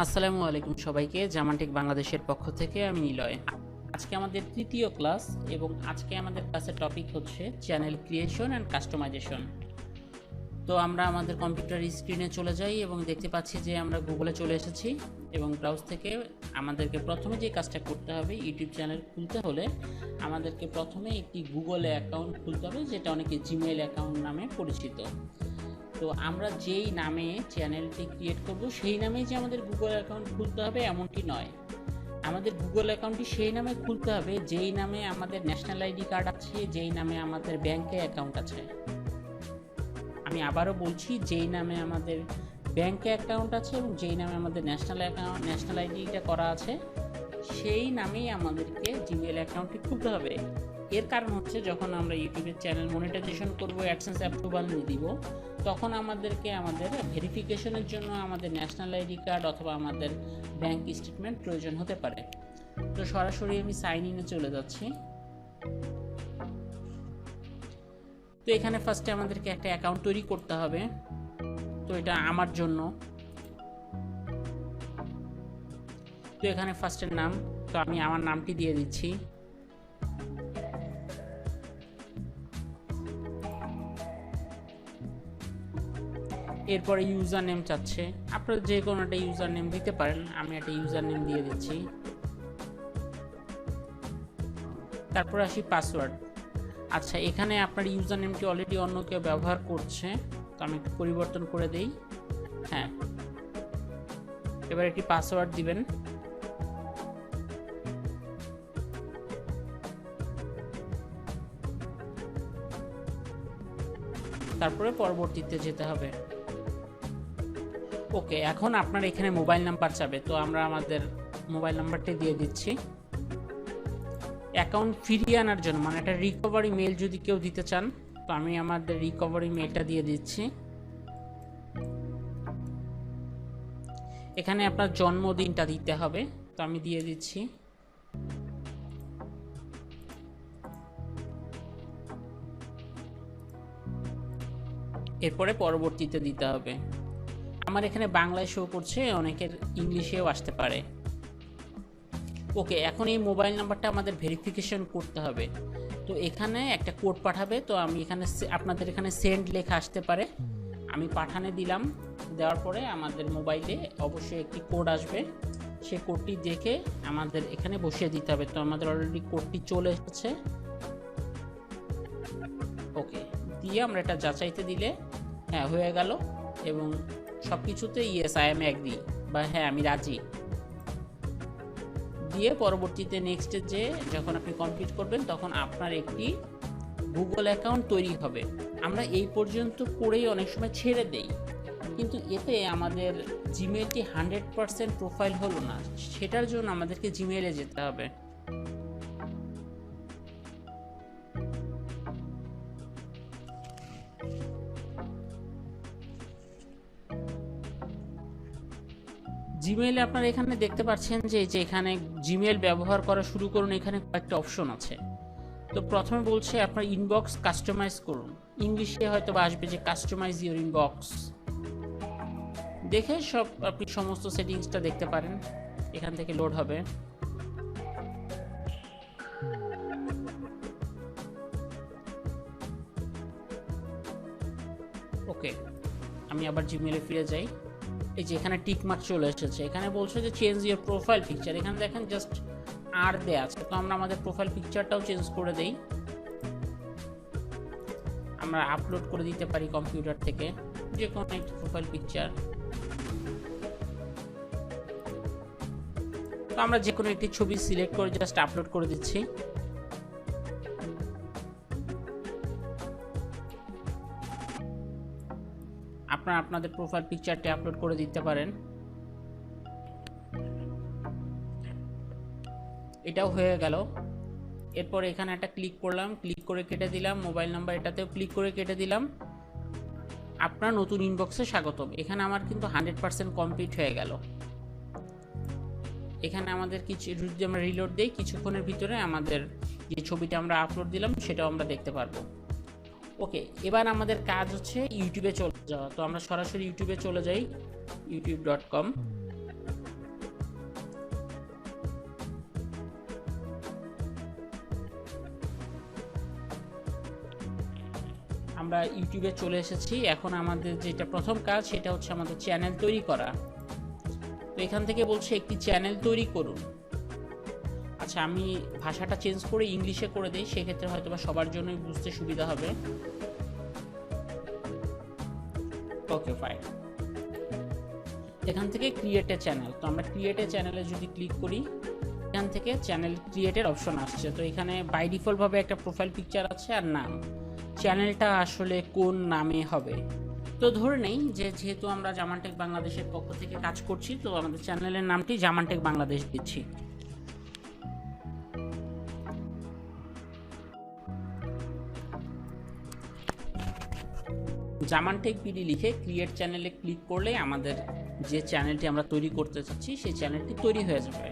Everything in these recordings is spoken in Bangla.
আসসালামু আলাইকুম সবাইকে। জামানটেক বাংলাদেশের পক্ষ থেকে আমি নিলয়। আজকে আমাদের তৃতীয় ক্লাস এবং আজকে আমাদের ক্লাসের টপিক হচ্ছে চ্যানেল ক্রিয়েশন অ্যান্ড কাস্টমাইজেশন। তো আমরা আমাদের কম্পিউটার স্ক্রিনে চলে যাই এবং দেখতে পাচ্ছি যে আমরা গুগলে চলে এসেছি এবং ব্রাউজ থেকে আমাদেরকে প্রথমে যে কাজটা করতে হবে, ইউটিউব চ্যানেল খুলতে হলে আমাদেরকে প্রথমে একটি গুগলে অ্যাকাউন্ট খুলতে হবে, যেটা অনেকে জিমেইল অ্যাকাউন্ট নামে পরিচিত। তো আমরা যেই নামে চ্যানেলটি ক্রিয়েট করব সেই নামেই যে আমাদের গুগল অ্যাকাউন্ট খুলতে হবে এমনটি নয়। আমাদের গুগল অ্যাকাউন্টটি সেই নামে খুলতে হবে যেই নামে আমাদের ন্যাশনাল আইডি কার্ড আছে, যেই নামে আমাদের ব্যাংকে অ্যাকাউন্ট আছে। আমি আবারও বলছি, যেই নামে আমাদের ব্যাংকে অ্যাকাউন্ট আছে এবং যেই নামে আমাদের ন্যাশনাল আইডিটা করা আছে সেই নামেই আমাদেরকে জিমেইল অ্যাকাউন্টটি খুলতে হবে। এর কারণ হচ্ছে, যখন আমরা ইউটিউবের চ্যানেল মনিটাইজেশন করব, অ্যাডসেন্স অ্যাপ্রুভাল নিয়ে দিব, তখন আমাদেরকে আমাদের ভেরিফিকেশনের জন্য আমাদের ন্যাশনাল আইডি কার্ড অথবা আমাদের ব্যাংক স্টেটমেন্ট প্রয়োজন হতে পারে। তো সরাসরি আমি সাইন ইনে চলে যাচ্ছি। তো এখানে ফার্স্টে আমাদেরকে একটা অ্যাকাউন্ট তৈরি করতে হবে। তো এটা আমার জন্য। তো এখানে ফার্স্টের নাম, তো আমি আমার নামটি দিয়ে দিচ্ছি। এরপরে ইউজার নেম চাচ্ছে, আপনারা যে কোনো একটা ইউজার নেম দিতে পারেন। আমি একটা ইউজার নেম দিয়ে দিচ্ছি। তারপরে আসি পাসওয়ার্ড। আচ্ছা, এখানে আপনার ইউজার নেমটি অলরেডি অন্য কেউ ব্যবহার করছে, তো আমি একটু পরিবর্তন করে দেই। হ্যাঁ, এবার একটি পাসওয়ার্ড দিবেন। তারপরে পরবর্তীতে যেতে হবে। ওকে, এখন আপনার এখানে মোবাইল নাম্বার চাবে, তো আমরা আমাদের মোবাইল নাম্বারটি দিয়ে দিচ্ছি। অ্যাকাউন্ট ফিরিয়ে আনার জন্য, মানে একটা রিকভারি মেল যদি কেউ দিতে চান, তো আমি আমাদের রিকভারি মেলটা দিয়ে দিচ্ছি। এখানে আপনার জন্মদিনটা দিতে হবে, তো আমি দিয়ে দিচ্ছি। এরপরে পরবর্তীতে দিতে হবে। আমার এখানে বাংলায় শো করছে, অনেকের ইংলিশেও আসতে পারে। ওকে, এখন এই মোবাইল নাম্বারটা আমাদের ভেরিফিকেশন করতে হবে। তো এখানে একটা কোড পাঠাবে, তো আমি এখানে আপনাদের এখানে সেন্ড লেখা আসতে পারে, আমি পাঠানে দিলাম। দেওয়ার পরে আমাদের মোবাইলে অবশ্যই একটি কোড আসবে, সেই কোডটি দেখে আমাদের এখানে বসিয়ে দিতে হবে। তো আমাদের অলরেডি কোডটি চলে এসেছে। ওকে দিয়ে আমরা এটা যাচাইতে দিলে হ্যাঁ হয়ে গেল, এবং সব কিছুতে ইয়েস আই এম অ্যাগ্রি বা হ্যাঁ আমি রাজি দিয়ে পরবর্তীতে নেক্সটে যে যখন আপনি কমপ্লিট করবেন তখন আপনার একটি গুগল অ্যাকাউন্ট তৈরি হবে। আমরা এই পর্যন্ত করেই অনেক সময় ছেড়ে দেই, কিন্তু এতে আমাদের জিমেইলটি 100% প্রোফাইল হলো না। সেটার জন্য আমাদেরকে জিমেইলে যেতে হবে। জিমেইলে আপনারা এখানে দেখতে পাচ্ছেন যে এখানে জিমেইল ব্যবহার করা শুরু করুন, এখানে কয়েকটা অপশন আছে। তো প্রথমে বলছে আপনার ইনবক্স কাস্টমাইজ করুন, ইংলিশে হয়তো আসবে যে কাস্টমাইজ ইউর ইনবক্স। দেখে সব আপনি সমস্ত সেটিংসটা দেখতে পারেন, এখান থেকে লোড হবে। ওকে, আমি আবার জিমেইলে ফিরে যাই। এই যে এখানে টিক মার্ক চলে এসেছে, এখানে বলছে যে চেঞ্জ ইউর প্রোফাইল পিকচার। এখানে দেখেন জাস্ট আর দেয়া আছে, তো আমরা আমাদের প্রোফাইল পিকচারটাও চেঞ্জ করে দেই। আমরা আপলোড করে দিতে পারি কম্পিউটার থেকে যে কোনো একটি প্রোফাইল পিকচার। তো আমরা যে কোনো একটি ছবি সিলেক্ট করে জাস্ট আপলোড করে দিচ্ছি। আপনারা আপনাদের প্রোফাইল পিকচারটি আপলোড করে দিতে পারেন। এটাও হয়ে গেল। এরপর এখানে একটা ক্লিক করলাম, ক্লিক করে কেটে দিলাম। মোবাইল নাম্বার এটাতেও ক্লিক করে কেটে দিলাম। আপনার নতুন ইনবক্সে স্বাগতম। এখানে আমার কিন্তু 100% কমপ্লিট হয়ে গেল। এখানে আমাদের কিছু যদি আমরা রিলোড দিই, কিছুক্ষণের ভিতরে আমাদের যে ছবিটা আমরা আপলোড দিলাম সেটাও আমরা দেখতে পারবো। ওকে, এবার আমাদের কাজ হচ্ছে ইউটিউবে চলে যাওয়া। তো আমরা সরাসরি ইউটিউবে চলে যাই, youtube.com। আমরা ইউটিউবে চলে এসেছি। এখন আমাদের যেটা প্রথম কাজ সেটা হচ্ছে আমাদের চ্যানেল তৈরি করা। তো এখান থেকে বলছে একটি চ্যানেল তৈরি করুন। আচ্ছা, আমি ভাষাটা চেঞ্জ করে ইংলিশে করে দিই, সেক্ষেত্রে হয়তো বা সবার জন্যই বুঝতে সুবিধা হবে। ওকে, ফাইন। এখান থেকে ক্রিয়েট এ চ্যানেল, তো আমরা ক্রিয়েট এ চ্যানেলে যদি ক্লিক করি, এখান থেকে চ্যানেল ক্রিয়েটের অপশন আসছে। তো এখানে বাই ডিফল্ট ভাবে একটা প্রোফাইল পিকচার আছে আর নাম। চ্যানেলটা আসলে কোন নামে হবে? তো ধরে নেই যে যেহেতু আমরা জামানটেক বাংলাদেশের পক্ষ থেকে কাজ করছি, তো আমাদের চ্যানেলের নামটি জামানটেক বাংলাদেশ দিচ্ছি। জামানটেক বিডি লিখে ক্রিয়েট চ্যানেলে ক্লিক করলে আমাদের যে চ্যানেলটি আমরা তৈরি করতে চাচ্ছি সেই চ্যানেলটি তৈরি হয়ে যাবে।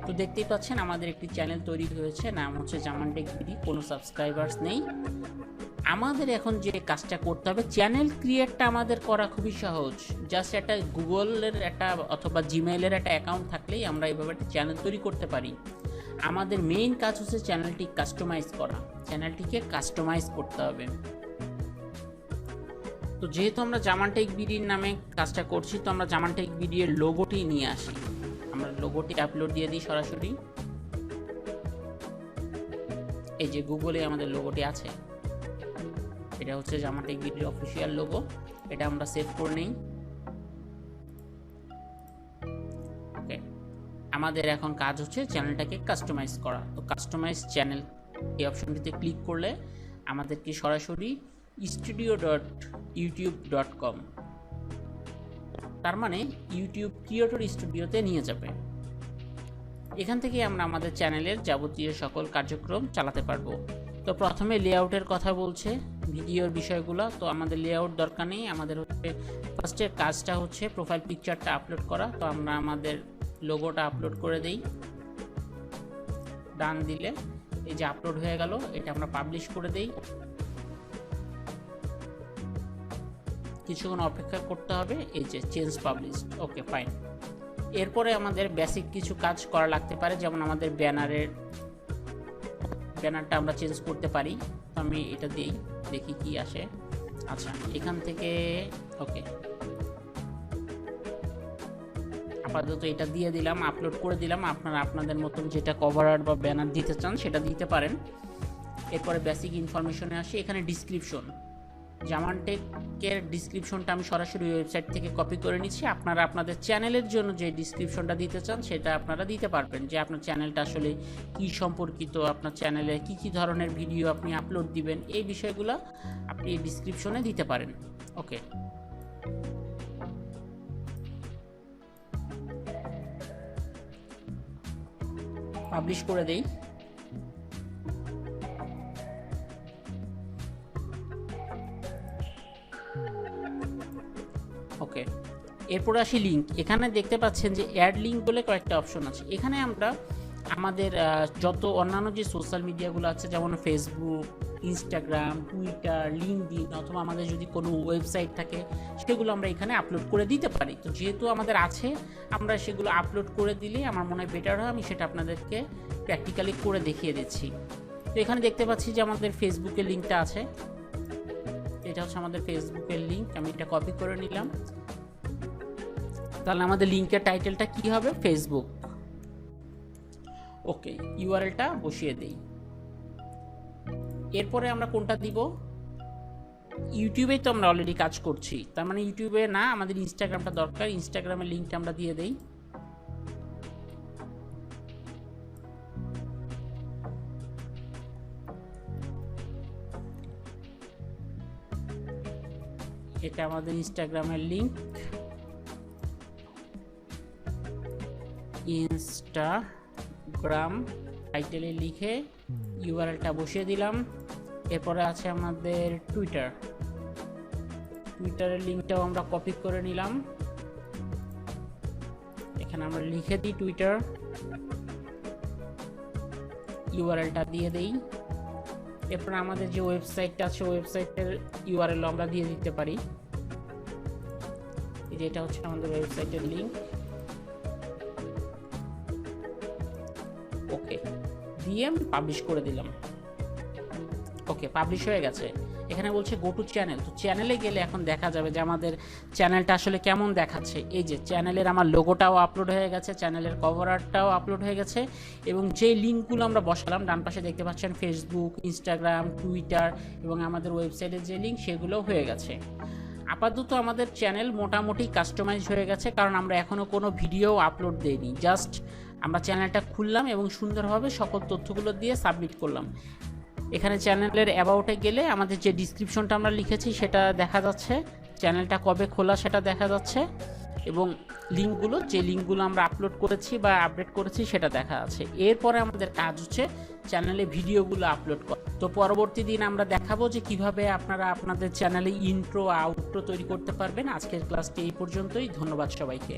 তো দেখতেই পাচ্ছেন আমাদের একটি চ্যানেল তৈরি হয়েছে, নাম হচ্ছে জামানটেক বিডি। কোনো সাবস্ক্রাইবার্স নেই। আমাদের এখন যে কাজটা করতে হবে, চ্যানেল ক্রিয়েটটা আমাদের করা খুবই সহজ। জাস্ট একটা গুগলের একটা অথবা জিমেইলের একটা অ্যাকাউন্ট থাকলেই আমরা এইভাবে একটা চ্যানেল তৈরি করতে পারি। আমাদের মেইন কাজ হচ্ছে চ্যানেলটি কাস্টমাইজ করা। চ্যানেলটিকে কাস্টমাইজ করতে হবে। তো যেহেতু আমরা জামানটেক বিডির নামে কাজটা করছি, তো আমরা জামানটেক বিডি এর লোগোটি নিয়ে আসি। আমরা লোগোটি আপলোড দিয়ে দিই সরাসরি। এই যে গুগলে আমাদের লোগোটি আছে, এটা হচ্ছে জামানটেক বিডির অফিসিয়াল লোগো। এটা আমরা সেভ করে নেই। ওকে, আমাদের এখন কাজ হচ্ছে চ্যানেলটাকে কাস্টমাইজ করা। তো কাস্টমাইজ চ্যানেল এই অপশনটিতে ক্লিক করলে আমাদেরকে সরাসরি studio.youtube.com, তার মানে ইউটিউব ক্রিয়েটর স্টুডিওতে নিয়ে যাবে। এখান থেকে আমরা আমাদের চ্যানেলের যাবতীয় সকল কার্যক্রম চালাতে পারবো। তো প্রথমে লেআউটের কথা বলছে, ভিডিওর বিষয়গুলো। তো আমাদের লেআউট দরকার নেই, আমাদের হচ্ছে ফার্স্টের কাজটা হচ্ছে প্রোফাইল পিকচারটা আপলোড করা। তো আমরা আমাদের লোগোটা আপলোড করে দেই। ডান দিলে এই যে আপলোড হয়ে গেল, এটা আমরা পাবলিশ করে দেই। কিছুক্ষণ অপেক্ষা করতে হবে। এই যে চেঞ্জ পাবলিশ। ওকে, ফাইন। এরপরে আমাদের বেসিক কিছু কাজ করা লাগতে পারে, যেমন আমাদের ব্যানারটা আমরা চেঞ্জ করতে পারি। তো আমি এটা দিই, দেখি কি আসে। আচ্ছা, এখান থেকে ওকে, আপাতত এটা দিয়ে দিলাম, আপলোড করে দিলাম। আপনারা আপনাদের মতন যেটা কভার আর্ট বা ব্যানার দিতে চান সেটা দিতে পারেন। এরপরে বেসিক ইনফরমেশনে আসি। এখানে ডিসক্রিপশন, জামানটেকের ডিসক্রিপশনটা আমি সরাসরি ওয়েবসাইট থেকে কপি করে নিচ্ছি। আপনারা আপনাদের চ্যানেলের জন্য যে ডিসক্রিপশনটা দিতে চান সেটা আপনারা দিতে পারবেন, যে আপনার চ্যানেলটা আসলে কি সম্পর্কিত, আপনার চ্যানেলে কি কি ধরনের ভিডিও আপনি আপলোড দিবেন, এই বিষয়গুলো আপনি এই ডিসক্রিপশনে দিতে পারেন। ওকে, পাবলিশ করে দেই। ওকে, এরপরে আসি লিঙ্ক। এখানে দেখতে পাচ্ছেন যে অ্যাড লিঙ্ক বলে কয়েকটা অপশন আছে। এখানে আমরা আমাদের যত অন্যান্য যে সোশ্যাল মিডিয়াগুলো আছে, যেমন ফেসবুক, ইনস্টাগ্রাম, টুইটার, লিঙ্কডইন, অথবা আমাদের যদি কোনো ওয়েবসাইট থাকে সেগুলো আমরা এখানে আপলোড করে দিতে পারি। তো যেহেতু আমাদের আছে, আমরা সেগুলো আপলোড করে দিলে আমার মনে হয় বেটার হয়। আমি সেটা আপনাদেরকে প্র্যাকটিক্যালি করে দেখিয়ে দিচ্ছি। তো এখানে দেখতে পাচ্ছি যে আমাদের ফেসবুকের লিঙ্কটা আছে। এটা হচ্ছে আমাদের ফেসবুকের লিঙ্ক। আমি এটা কপি করে নিলাম। তাহলে আমাদের লিঙ্কের টাইটেলটা কি হবে? ফেসবুক। ওকে, ইউআরএলটা বসিয়ে দেই। এরপরে আমরা কোনটা দিব? ইউটিউবেই তো আমরা অলরেডি কাজ করছি, তার মানে ইউটিউবে না, আমাদের ইনস্টাগ্রামটা দরকার। ইনস্টাগ্রামের লিঙ্কটা আমরা দিয়ে দেই। এটা আমাদের ইনস্টাগ্রামের লিঙ্ক। ইনস্টাগ্রাম টাইটেলে লিখে ইউআরএলটা বসিয়ে দিলাম। এরপরে আছে আমাদের টুইটারের লিঙ্কটাও আমরা কপি করে নিলাম। এখানে আমরা লিখে দিই টুইটার, ইউআরএলটা দিয়ে দেই। এরপর আমাদের যে ওয়েবসাইটটা আছে ওয়েবসাইটের ইউআরএল আমরা দিয়ে দিতে পারি। এটা হচ্ছে আমাদের ওয়েবসাইটের লিঙ্ক। ওকে, দিয়ে আমি পাবলিশ করে দিলাম। ওকে, পাবলিশ হয়ে গেছে। এখানে বলছে গো টু চ্যানেল। তো চ্যানেলে গেলে এখন দেখা যাবে যে আমাদের চ্যানেলটা আসলে কেমন দেখাচ্ছে। এই যে চ্যানেলের আমার লোগোটাও আপলোড হয়ে গেছে, চ্যানেলের কভার আর্টটাও আপলোড হয়ে গেছে, এবং যে লিঙ্কগুলো আমরা বসালাম ডান পাশে দেখতে পাচ্ছেন ফেসবুক, ইনস্টাগ্রাম, টুইটার এবং আমাদের ওয়েবসাইটের যে লিঙ্ক সেগুলোও হয়ে গেছে। আপাতত আমাদের চ্যানেল মোটামুটি কাস্টমাইজ হয়ে গেছে, কারণ আমরা এখনও কোনো ভিডিও আপলোড দেইনি। জাস্ট আমরা চ্যানেলটা খুললাম এবং সুন্দরভাবে সকল তথ্যগুলো দিয়ে সাবমিট করলাম। এখানে চ্যানেলের অ্যাবাউটে গেলে আমাদের যে ডিসক্রিপশনটা আমরা লিখেছি সেটা দেখা যাচ্ছে, চ্যানেলটা কবে খোলা সেটা দেখা যাচ্ছে, এবং লিঙ্কগুলো, যে লিঙ্কগুলো আমরা আপলোড করেছি বা আপডেট করেছি সেটা দেখা যাচ্ছে। এরপরে আমাদের কাজ হচ্ছে চ্যানেলে ভিডিওগুলো আপলোড করা। তো পরবর্তী দিন আমরা দেখাবো যে কিভাবে আপনারা আপনাদের চ্যানেলে ইন্ট্রো আউট্রো তৈরি করতে পারবেন। আজকের ক্লাসটি এই পর্যন্তই। ধন্যবাদ সবাইকে।